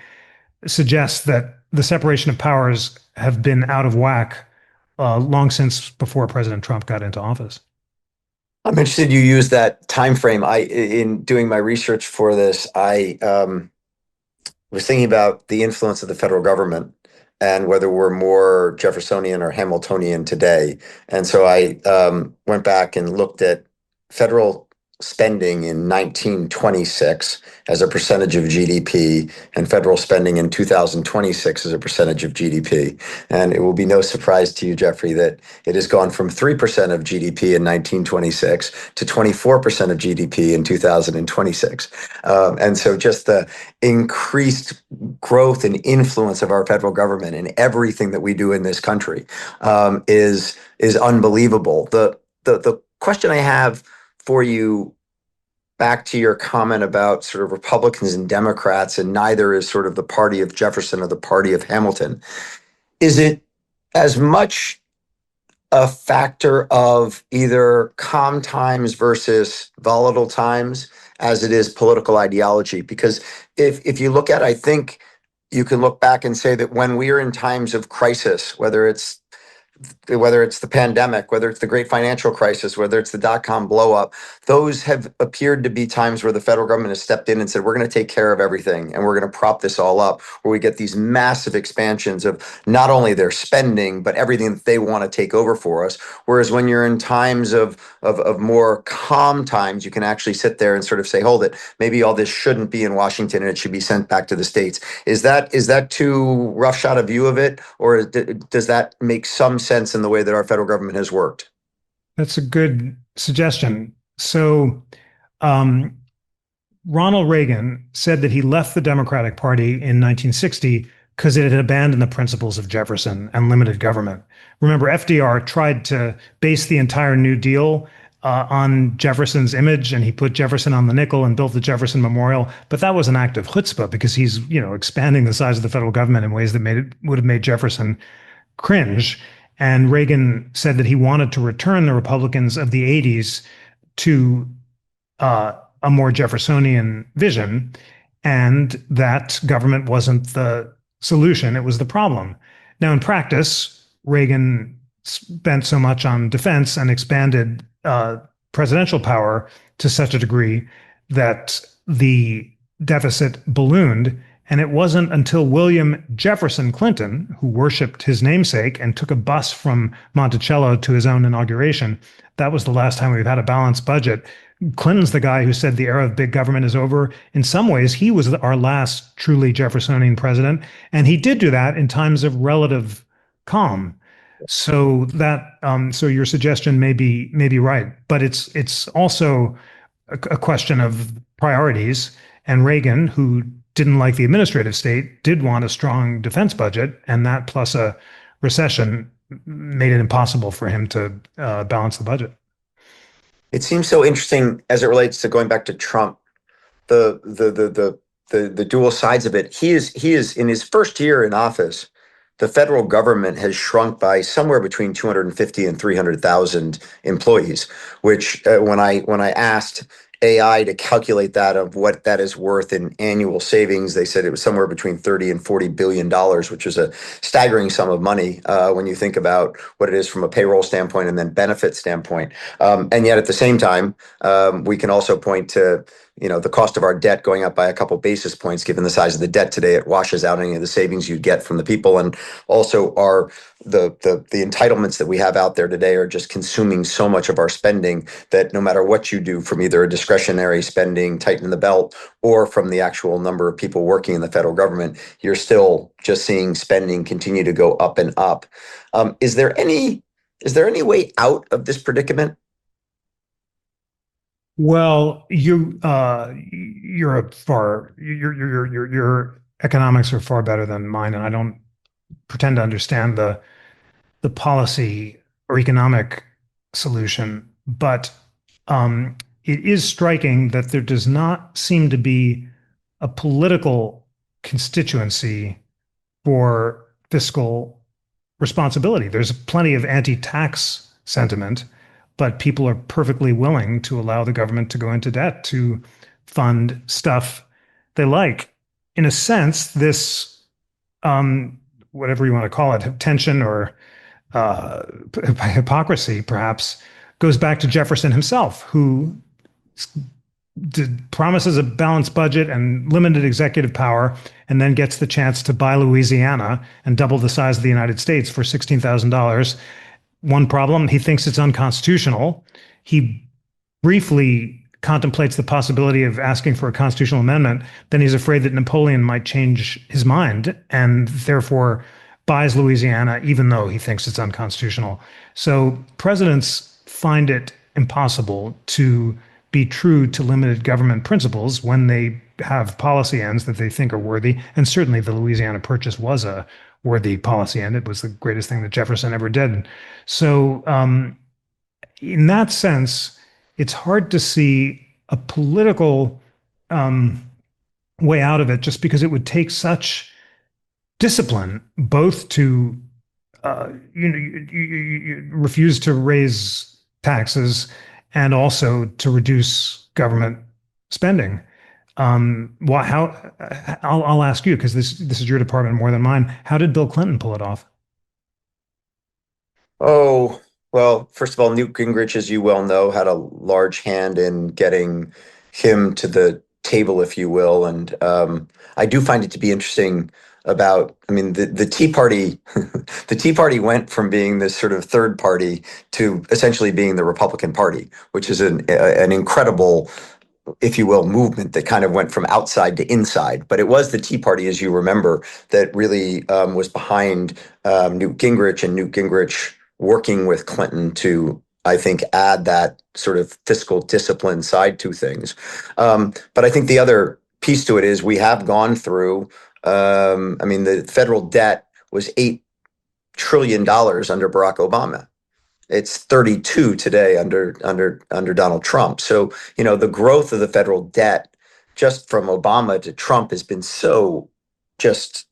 suggests that the separation of powers have been out of whack long since before President Trump got into office. I'm interested you use that time frame. In doing my research for this, I was thinking about the influence of the federal government and whether we're more Jeffersonian or Hamiltonian today. And so I went back and looked at federal spending in 1926 as a percentage of GDP and federal spending in 2026 as a percentage of GDP. And it will be no surprise to you, Jeffrey, that it has gone from 3% of GDP in 1926 to 24% of GDP in 2026. And so just the increased growth and influence of our federal government in everything that we do in this country is unbelievable. The question I have for you, back to your comment about sort of Republicans and Democrats, and neither is sort of the party of Jefferson or the party of Hamilton. Is it as much a factor of either calm times versus volatile times as it is political ideology? Because if you look at, I think you can look back and say that when we are in times of crisis, whether it's the pandemic, whether it's the great financial crisis, whether it's the dot-com blow up, those have appeared to be times where the federal government has stepped in and said, we're going to take care of everything and we're going to prop this all up, where we get these massive expansions of not only their spending, but everything that they want to take over for us. Whereas when you're in times of more calm times, you can actually sit there and sort of say, hold it, maybe all this shouldn't be in Washington and it should be sent back to the states. Is that too roughshod a view of it? Or does that make some sense in the way that our federal government has worked? That's a good suggestion. So, Ronald Reagan said that he left the Democratic Party in 1960 because it had abandoned the principles of Jefferson and limited government. Remember, FDR tried to base the entire New Deal on Jefferson's image, and he put Jefferson on the nickel and built the Jefferson Memorial. But that was an act of chutzpah, because he's, expanding the size of the federal government in ways that would have made Jefferson cringe. And Reagan said that he wanted to return the Republicans of the 80s to a more Jeffersonian vision, and that government wasn't the solution, it was the problem. Now, in practice, Reagan spent so much on defense and expanded presidential power to such a degree that the deficit ballooned. And it wasn't until William Jefferson Clinton, who worshiped his namesake and took a bus from Monticello to his own inauguration, that was the last time we've had a balanced budget. Clinton's the guy who said the era of big government is over. In some ways, he was our last truly Jeffersonian president. And he did do that in times of relative calm. So so your suggestion may be right, but it's also a question of priorities. And Reagan, who didn't like the administrative state, did want a strong defense budget, and that plus a recession made it impossible for him to balance the budget. It seems so interesting as it relates to going back to Trump, the dual sides of it. He is in his first year in office, the federal government has shrunk by somewhere between 250 and 300,000 employees, which when I asked AI to calculate that of what that is worth in annual savings, they said it was somewhere between 30 and $40 billion, which is a staggering sum of money when you think about what it is from a payroll standpoint and then benefit standpoint. And yet at the same time, we can also point to the cost of our debt going up by a couple basis points. Given the size of the debt today, it washes out any of the savings you'd get from the people, and also the entitlements that we have out there today are just consuming so much of our spending that no matter what you do, from either a discretionary spending, tighten the belt, or from the actual number of people working in the federal government, you're still just seeing spending continue to go up and up. Is there any way out of this predicament? Well, your economics are far better than mine, and I don't pretend to understand the policy or economic solution. But it is striking that there does not seem to be a political constituency for fiscal responsibility. There's plenty of anti-tax sentiment, but people are perfectly willing to allow the government to go into debt to fund stuff they like. In a sense, this, whatever you want to call it, tension or hypocrisy, perhaps, goes back to Jefferson himself, who promises a balanced budget and limited executive power, and then gets the chance to buy Louisiana and double the size of the United States for $16,000. One problem, he thinks it's unconstitutional. He briefly contemplates the possibility of asking for a constitutional amendment, then he's afraid that Napoleon might change his mind and therefore buys Louisiana, even though he thinks it's unconstitutional. So presidents find it impossible to be true to limited government principles when they have policy ends that they think are worthy. And certainly the Louisiana Purchase was a worthy policy end. It was the greatest thing that Jefferson ever did. So in that sense, it's hard to see a political way out of it, just because it would take such discipline, both to you refuse to raise taxes and also to reduce government spending. I'll ask you, because this is your department more than mine. How did Bill Clinton pull it off? Oh, well, first of all, Newt Gingrich, as you well know, had a large hand in getting him to the table, if you will. And I do find it to be interesting about, I mean, the Tea Party, the Tea Party went from being this sort of third party to essentially being the Republican Party, which is an incredible, if you will, movement that kind of went from outside to inside. But it was the Tea Party, as you remember, that really was behind Newt Gingrich, and Newt Gingrich working with Clinton to, I think, add that sort of fiscal discipline side to things. But I think the other piece to it is we have gone through, I mean, the federal debt was $8 trillion under Barack Obama. It's 32 today under Donald Trump. So, you know, the growth of the federal debt just from Obama to Trump has been so just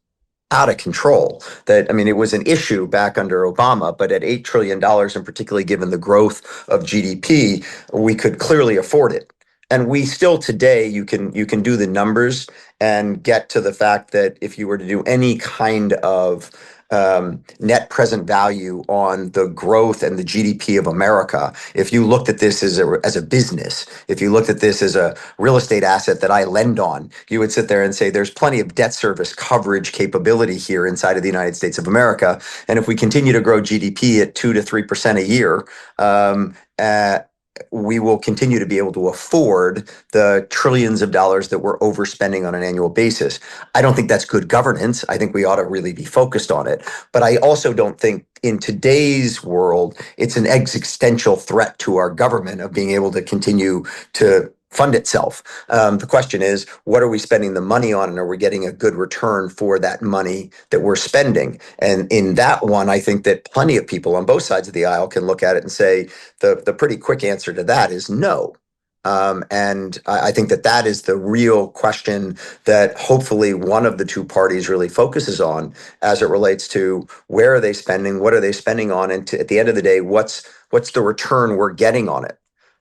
out of control that, I mean, it was an issue back under Obama, but at $8 trillion, and particularly given the growth of GDP, we could clearly afford it. And we still today, you can do the numbers and get to the fact that if you were to do any kind of net present value on the growth and the GDP of America, if you looked at this as a business, if you looked at this as a real estate asset that I lend on, you would sit there and say there's plenty of debt service coverage capability here inside of the United States of America. And if we continue to grow GDP at 2 to 3% a year, we will continue to be able to afford the trillions of dollars that we're overspending on an annual basis. I don't think that's good governance. I think we ought to really be focused on it. But I also don't think in today's world, it's an existential threat to our government of being able to continue to fund itself. The question is, what are we spending the money on, and are we getting a good return for that money that we're spending? And in that one, I think that plenty of people on both sides of the aisle can look at it and say the pretty quick answer to that is no. And I think that is the real question that hopefully one of the two parties really focuses on as it relates to where are they spending, what are they spending on, and at the end of the day, what's the return we're getting on it.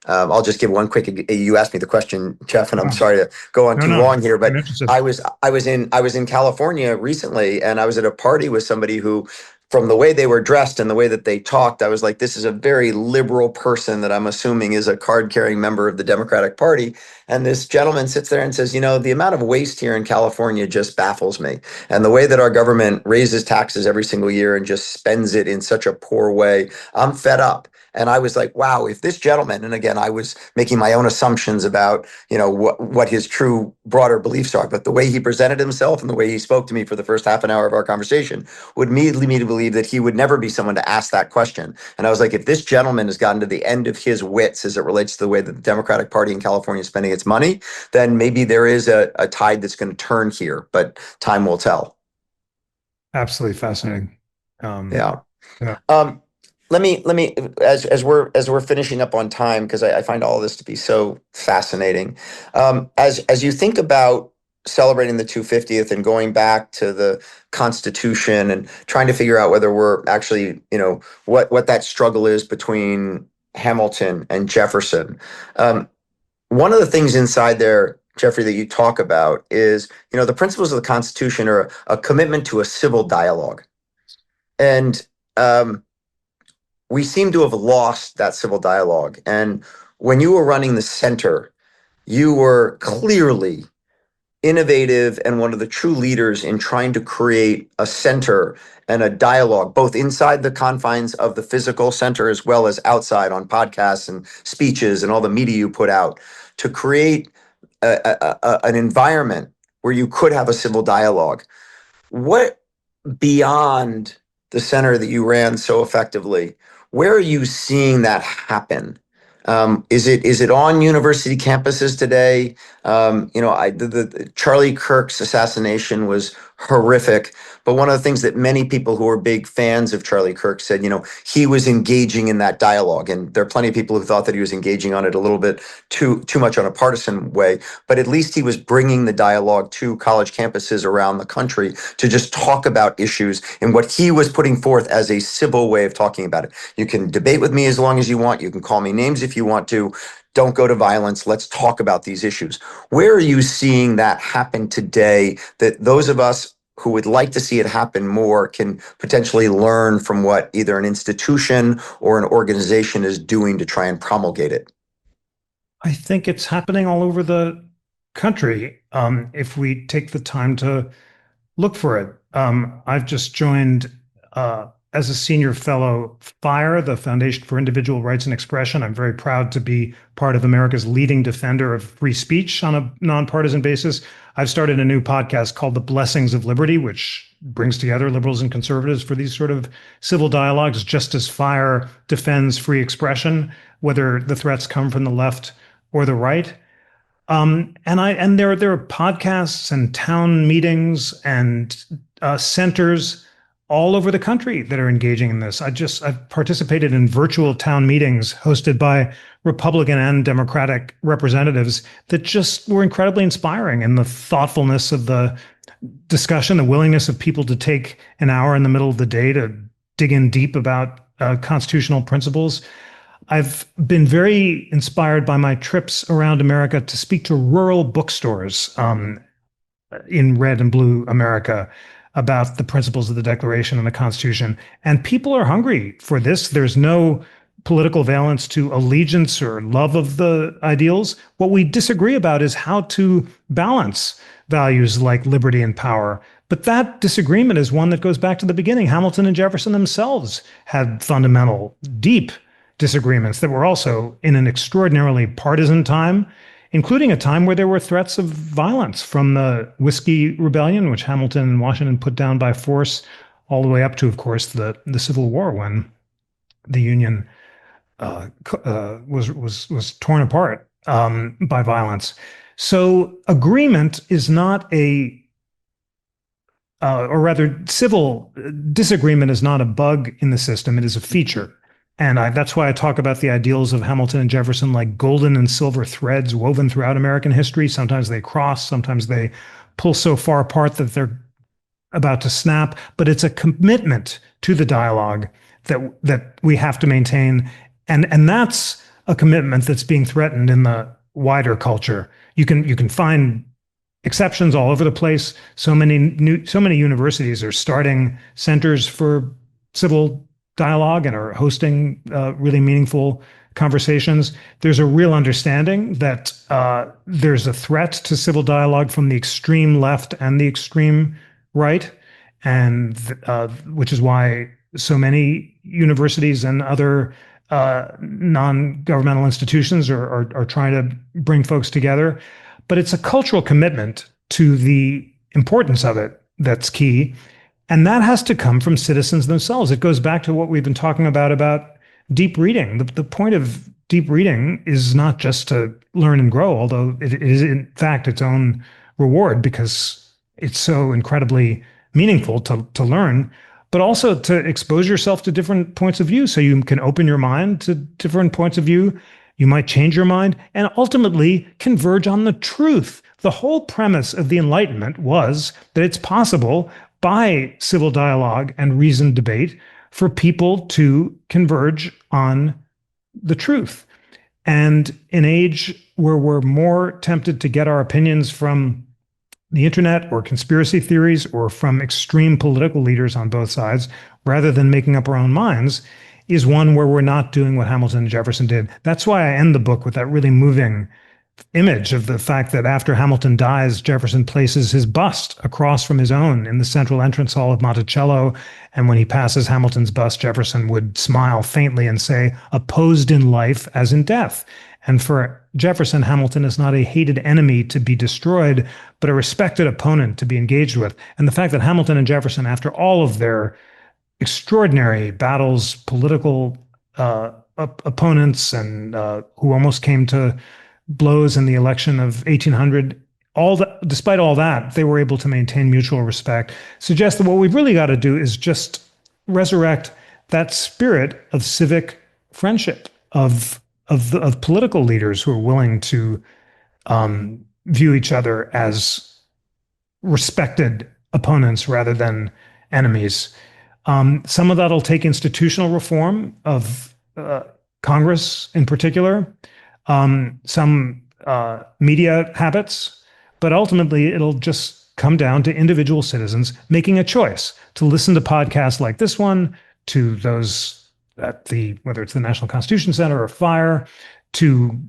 I'll just give one quick. You asked me the question, Jeff, and I'm sorry to go on too long here, but I was in California recently, and I was at a party with somebody who, from the way they were dressed and the way that they talked, I was like, this is a very liberal person that I'm assuming is a card-carrying member of the Democratic Party. And this gentleman sits there and says, you know, the amount of waste here in California just baffles me. And the way that our government raises taxes every single year and just spends it in such a poor way, I'm fed up. And I was like, wow, if this gentleman, and again, I was making my own assumptions about, you know, what his true broader beliefs are, but the way he presented himself and the way he spoke to me for the first half an hour of our conversation would lead me to believe that he would never be someone to ask that question. And I was like, if this gentleman has gotten to the end of his wits as it relates to the way that the Democratic Party in California is spending its money, then maybe there is a tide that's going to turn here, but time will tell. Absolutely fascinating. Yeah. Let me as we're finishing up on time, because I find all of this to be so fascinating. As you think about celebrating the 250th and going back to the Constitution and trying to figure out whether we're actually, you know, what that struggle is between Hamilton and Jefferson. One of the things inside there, Jeffrey, that you talk about is, you know, the principles of the Constitution are a commitment to a civil dialogue. And we seem to have lost that civil dialogue. And when you were running the center, you were clearly innovative and one of the true leaders in trying to create a center and a dialogue, both inside the confines of the physical center as well as outside on podcasts and speeches and all the media you put out, to create an environment where you could have a civil dialogue. What beyond the center that you ran so effectively, where are you seeing that happen? Is it on university campuses today? The Charlie Kirk's assassination was horrific, but one of the things that many people who are big fans of Charlie Kirk said, he was engaging in that dialogue, and there are plenty of people who thought that he was engaging on it a little bit too much on a partisan way, but at least he was bringing the dialogue to college campuses around the country to just talk about issues and what he was putting forth as a civil way of talking about it. You can debate with me as long as you want. You can call me names if you want to. Don't go to violence. Let's talk about these issues. Where are you seeing that happen today, that those of us who would like to see it happen more can potentially learn from what either an institution or an organization is doing to try and promulgate it? I think it's happening all over the country, if we take the time to look for it. I've just joined as a senior fellow FIRE, the Foundation for Individual Rights and Expression. I'm very proud to be part of America's leading defender of free speech on a nonpartisan basis. I've started a new podcast called The Blessings of Liberty, which brings together liberals and conservatives for these sort of civil dialogues, just as FIRE defends free expression, whether the threats come from the left or the right. And there are podcasts and town meetings and centers all over the country that are engaging in this. I've participated in virtual town meetings hosted by Republican and Democratic representatives that just were incredibly inspiring, and the thoughtfulness of the discussion, the willingness of people to take an hour in the middle of the day to dig in deep about constitutional principles. I've been very inspired by my trips around America to speak to rural bookstores in red and blue America about the principles of the Declaration and the Constitution. And people are hungry for this. There's no political valence to allegiance or love of the ideals. What we disagree about is how to balance values like liberty and power. But that disagreement is one that goes back to the beginning. Hamilton and Jefferson themselves had fundamental, deep disagreements that were also in an extraordinarily partisan time, including a time where there were threats of violence from the Whiskey Rebellion, which Hamilton and Washington put down by force, all the way up to, of course, the Civil War, when the Union was torn apart by violence. So agreement is not or rather, civil disagreement is not a bug in the system. It is a feature. And that's why I talk about the ideals of Hamilton and Jefferson like golden and silver threads woven throughout American history. Sometimes they cross, sometimes they pull so far apart that they're about to snap. But it's a commitment to the dialogue that we have to maintain. And that's a commitment that's being threatened in the wider culture. You can find exceptions all over the place. So many universities are starting centers for civil dialogue and are hosting really meaningful conversations. There's a real understanding that there's a threat to civil dialogue from the extreme left and the extreme right, and which is why so many universities and other non-governmental institutions are trying to bring folks together. But it's a cultural commitment to the importance of it that's key. And that has to come from citizens themselves. It goes back to what we've been talking about deep reading. The point of deep reading is not just to learn and grow, although it is in fact its own reward because it's so incredibly meaningful to learn, but also to expose yourself to different points of view so you can open your mind to different points of view. You might change your mind and ultimately converge on the truth. The whole premise of the Enlightenment was that it's possible by civil dialogue and reasoned debate for people to converge on the truth. And in an age where we're more tempted to get our opinions from the internet or conspiracy theories or from extreme political leaders on both sides, rather than making up our own minds, is one where we're not doing what Hamilton and Jefferson did. That's why I end the book with that really moving image of the fact that after Hamilton dies, Jefferson places his bust across from his own in the central entrance hall of Monticello. And when he passes Hamilton's bust, Jefferson would smile faintly and say, opposed in life as in death. And for Jefferson, Hamilton is not a hated enemy to be destroyed, but a respected opponent to be engaged with. And the fact that Hamilton and Jefferson, after all of their extraordinary battles, political opponents, and who almost came to blows in the election of 1800, despite all that, they were able to maintain mutual respect, suggests that what we've really got to do is just resurrect that spirit of civic friendship, of political leaders who are willing to view each other as respected opponents rather than enemies. Some of that'll take institutional reform of Congress in particular, some media habits, but ultimately it'll just come down to individual citizens making a choice to listen to podcasts like this one, to those at whether it's the National Constitution Center or FIRE, to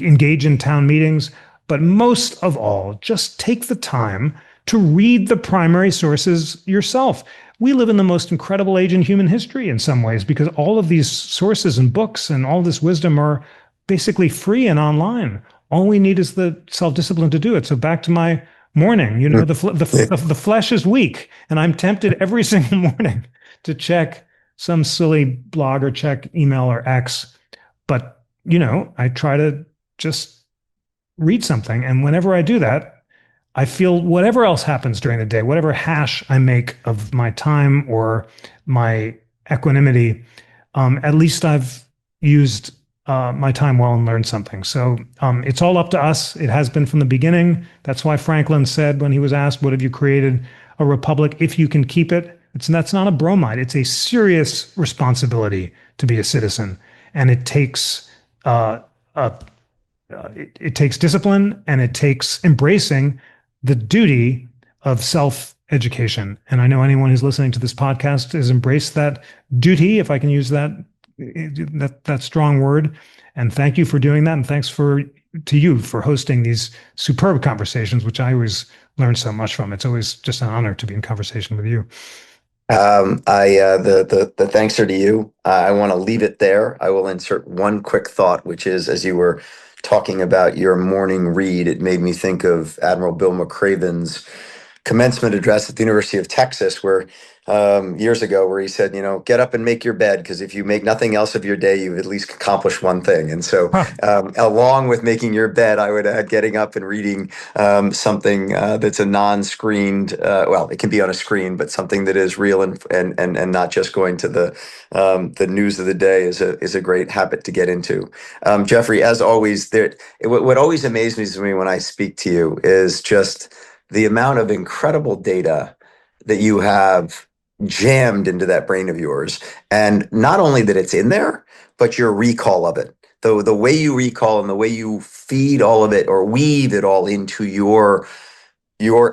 engage in town meetings, but most of all, just take the time to read the primary sources yourself. We live in the most incredible age in human history in some ways, because all of these sources and books and all this wisdom are basically free and online. All we need is the self-discipline to do it. So back to my morning, the flesh is weak, and I'm tempted every single morning to check some silly blog or check email or X. But, I try to just read something. And whenever I do that, I feel whatever else happens during the day, whatever hash I make of my time or my equanimity, at least I've used my time well and learned something. So it's all up to us. It has been from the beginning. That's why Franklin said when he was asked, what have you created? A republic, if you can keep it. That's not a bromide. It's a serious responsibility to be a citizen. And it takes it takes discipline, and it takes embracing the duty of self-education. And I know anyone who's listening to this podcast has embraced that duty, if I can use that strong word. And thank you for doing that. And thanks to you for hosting these superb conversations, which I always learn so much from. It's always just an honor to be in conversation with you. The thanks are to you. I want to leave it there. I will insert one quick thought, which is, as you were talking about your morning read, it made me think of Admiral Bill McRaven's commencement address at the University of Texas, where years ago, where he said, get up and make your bed, because if you make nothing else of your day, you've at least accomplished one thing. And so along with making your bed, I would add getting up and reading something that's a non-screened, well, it can be on a screen, but something that is real and not just going to the news of the day is a great habit to get into. Jeffrey, as always, what always amazes me when I speak to you is just the amount of incredible data that you have jammed into that brain of yours. And not only that it's in there, but your recall of it. The way you recall and the way you feed all of it or weave it all into your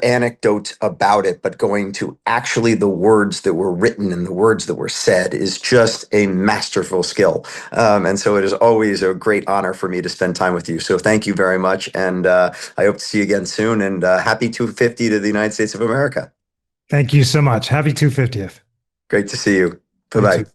anecdote about it, but going to actually the words that were written and the words that were said is just a masterful skill. And so it is always a great honor for me to spend time with you. So thank you very much. And I hope to see you again soon. And happy 250 to the United States of America. Thank you so much. Happy 250th. Great to see you. Bye-bye.